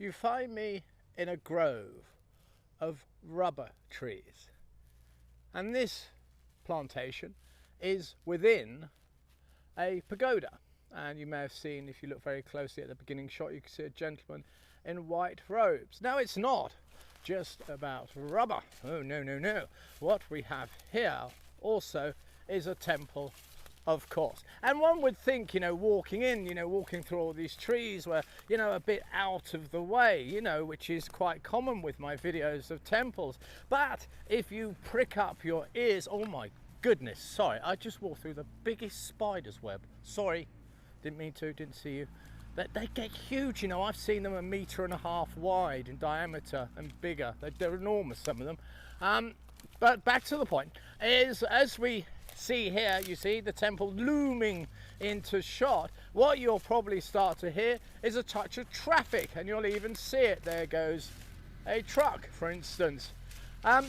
you find me in a grove of rubber trees, and this plantation is within a pagoda. And you may have seen, if you look very closely at the beginning shot, you can see a gentleman in white robes. Now, it's not just about rubber. Oh, no, no, no. What we have here also is a temple, of course. And one would think, walking in, walking through all these trees were, a bit out of the way, which is quite common with my videos of temples. But if you prick up your ears, oh my goodness, sorry, I just walked through the biggest spider's web. Sorry, didn't mean to, didn't see you. They get huge, I've seen them 1.5 meters wide in diameter and bigger. They're enormous, some of them. But back to the point, is as we see here, you see the temple looming into shot. What you'll probably start to hear is a touch of traffic, and you'll even see it. There goes a truck, for instance.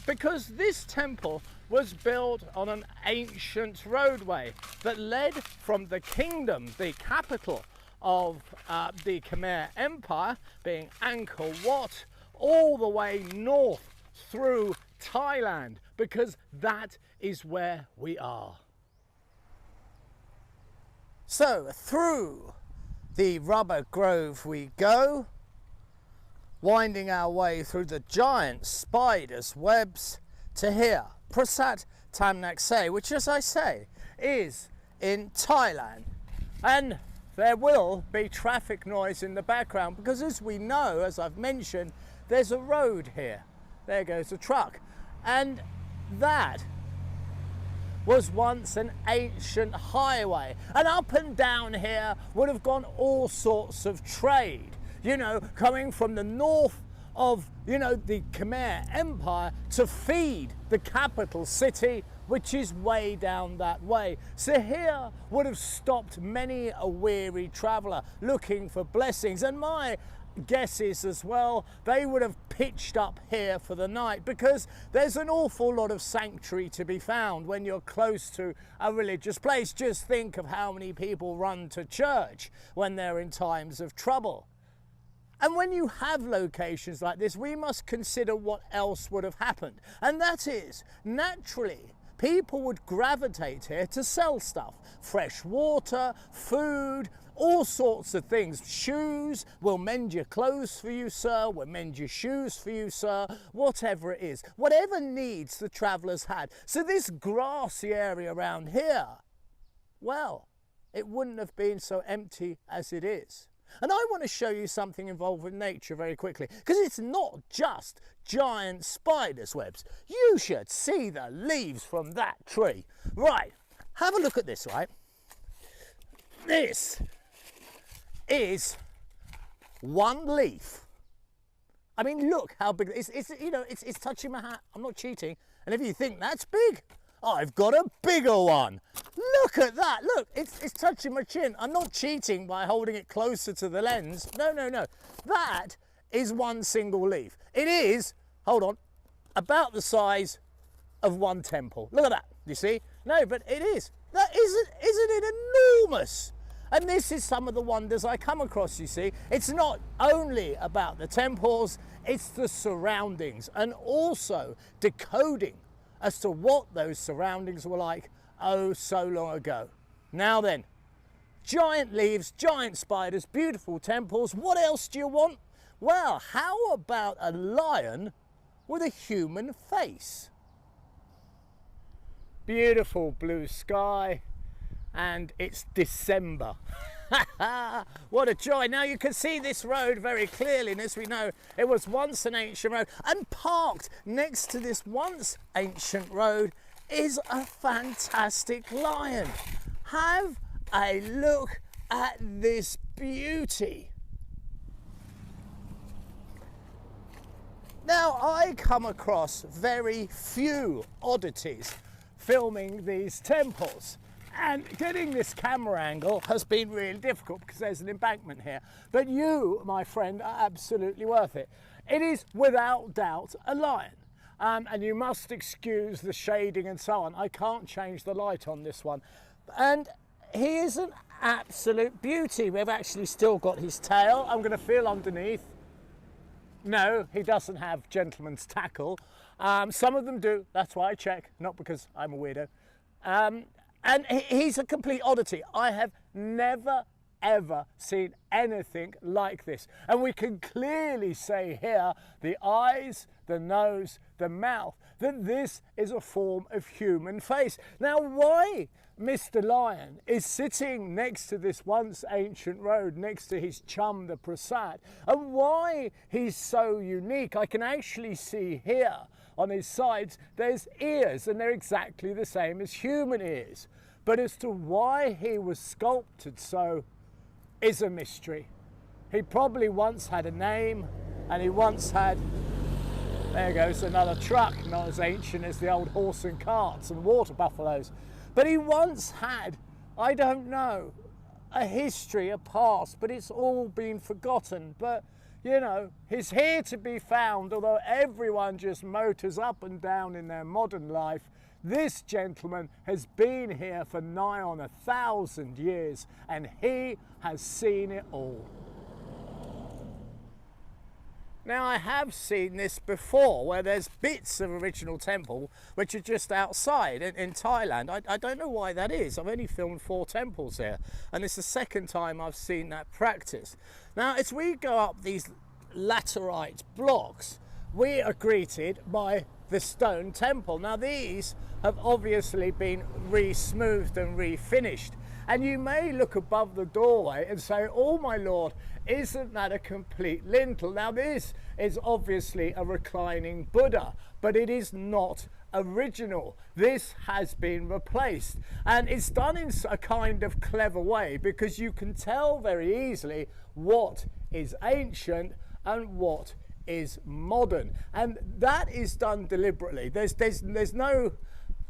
Because this temple was built on an ancient roadway that led from the kingdom, the capital of the Khmer Empire, being Angkor Wat, all the way north through Thailand, because that is where we are. So through the rubber grove we go, winding our way through the giant spiders' webs to here, Prasat Tamnak Se, which, as I say, is in Thailand. And there will be traffic noise in the background because, as we know, as I've mentioned, there's a road here. There goes a truck. And that was once an ancient highway. And up and down here would have gone all sorts of trade, coming from the north of, the Khmer Empire to feed the capital city, which is way down that way. So here would have stopped many a weary traveller looking for blessings. And my guess is as well, they would have pitched up here for the night, because there's an awful lot of sanctuary to be found when you're close to a religious place. Just think of how many people run to church when they're in times of trouble. And when you have locations like this, we must consider what else would have happened. And that is, naturally, people would gravitate here to sell stuff. Fresh water, food, all sorts of things. Shoes, we'll mend your clothes for you, sir. We'll mend your shoes for you, sir. Whatever it is. Whatever needs the travellers had. So this grassy area around here, well, it wouldn't have been so empty as it is. And I want to show you something involved with nature very quickly, because it's not just giant spiders' webs. You should see the leaves from that tree. Right, have a look at this, right? This is one leaf. I mean, look how big it's touching my hat. I'm not cheating. And if you think that's big, I've got a bigger one. Look at that. Look, it's touching my chin. I'm not cheating by holding it closer to the lens. No, no, no. That is one single leaf. It is, hold on, about the size of one temple. Look at that. You see? No, but it is. That isn't it enormous? And this is some of the wonders I come across, you see. It's not only about the temples, it's the surroundings, and also decoding as to what those surroundings were like oh so long ago. Now then, giant leaves, giant spiders, beautiful temples. What else do you want? Well, how about a lion with a human face? Beautiful blue sky, and it's December. What a joy. Now you can see this road very clearly, and as we know, it was once an ancient road, and parked next to this once ancient road is a fantastic lion. Have a look at this beauty. Now, I come across very few oddities filming these temples. And getting this camera angle has been really difficult because there's an embankment here. But you, my friend, are absolutely worth it. It is without doubt a lion. And you must excuse the shading and so on. I can't change the light on this one. And he is an absolute beauty. We've actually still got his tail. I'm going to feel underneath. No, he doesn't have gentleman's tackle. Some of them do, that's why I check, not because I'm a weirdo. And he's a complete oddity. I have never ever seen anything like this. And we can clearly say here, the eyes, the nose, the mouth, that this is a form of human face. Now, why Mr. Lion is sitting next to this once ancient road, next to his chum, the Prasad, and why he's so unique, I can actually see here on his sides, there's ears, and they're exactly the same as human ears. But as to why he was sculpted so is a mystery. He probably once had a name, and he once had, there goes another truck, not as ancient as the old horse and carts and water buffaloes, but he once had, I don't know, a history, a past, but it's all been forgotten. But you know, he's here to be found, although everyone just motors up and down in their modern life. This gentleman has been here for nigh on 1,000 years, and he has seen it all. Now, I have seen this before, where there's bits of original temple which are just outside in Thailand. I don't know why that is. I've only filmed 4 temples here, and it's the second time I've seen that practice. Now, as we go up these laterite blocks, we are greeted by the stone temple. Now, these have obviously been re-smoothed and refinished, and you may look above the doorway and say, oh my lord, isn't that a complete lintel? Now, this is obviously a reclining Buddha, but it is not original. This has been replaced, and it's done in a kind of clever way, because you can tell very easily what is ancient and what is modern, and that is done deliberately. There's no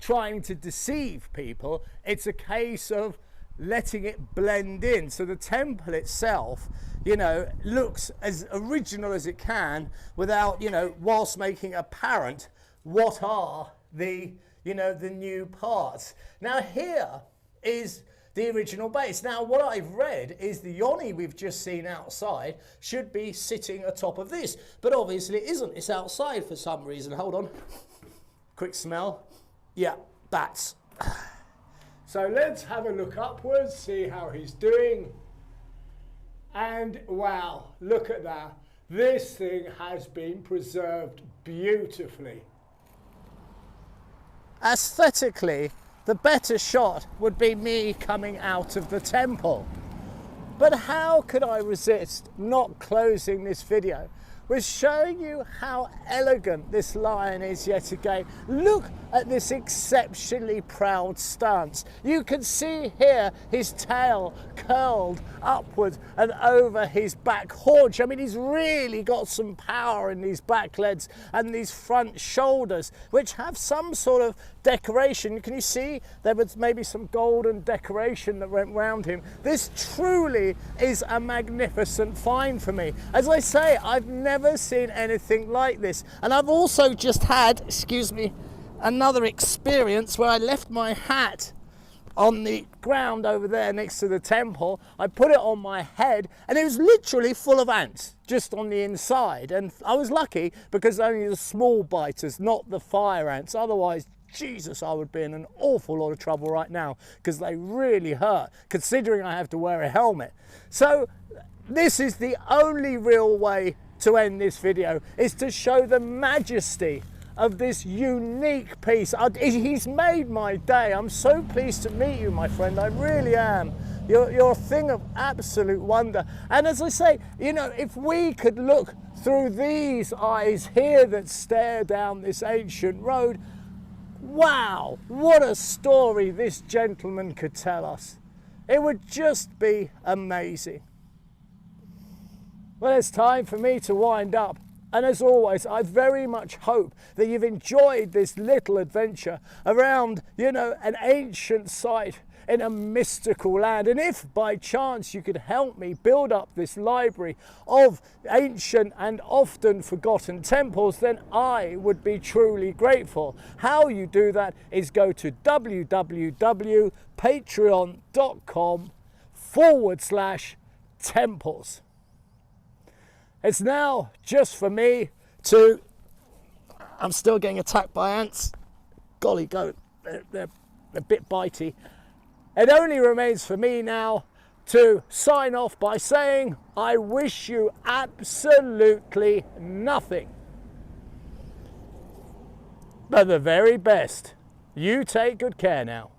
trying to deceive people. It's a case of letting it blend in. So the temple itself, you know, looks as original as it can without, you know, whilst making apparent what are the, you know, the new parts. Now, here is the original base. Now, what I've read is the yoni we've just seen outside should be sitting atop of this, but obviously it isn't. It's outside for some reason. Hold on. Quick smell. Yeah, bats. So let's have a look upwards, see how he's doing. And wow, look at that. This thing has been preserved beautifully. Aesthetically, the better shot would be me coming out of the temple. But how could I resist not closing this video with showing you how elegant this lion is yet again? Look at this exceptionally proud stance. You can see here his tail curled upwards and over his back haunch. I mean, he's really got some power in these back legs and these front shoulders, which have some sort of decoration. Can you see there was maybe some golden decoration that went round him? This truly is a magnificent find for me. As I say, I've never seen anything like this, and I've also just had, excuse me, another experience where I left my hat on the ground over there next to the temple. I put it on my head, and it was literally full of ants just on the inside, and I was lucky because only the small biters, not the fire ants. Otherwise, Jesus, I would be in an awful lot of trouble right now, because they really hurt, considering I have to wear a helmet. So this is the only real way to end this video, is to show the majesty of this unique piece. He's made my day. I'm so pleased to meet you, my friend. I really am. You're a thing of absolute wonder. And as I say, you know, if we could look through these eyes here that stare down this ancient road, wow, what a story this gentleman could tell us. It would just be amazing. Well, it's time for me to wind up. And as always, I very much hope that you've enjoyed this little adventure around, you know, an ancient site in a mystical land. And if by chance you could help me build up this library of ancient and often forgotten temples, then I would be truly grateful. How you do that is go to www.patreon.com/temples. It's now just for me to, I'm still getting attacked by ants. Golly go, they're a bit bitey. It only remains for me now to sign off by saying I wish you absolutely nothing but the very best. You take good care now.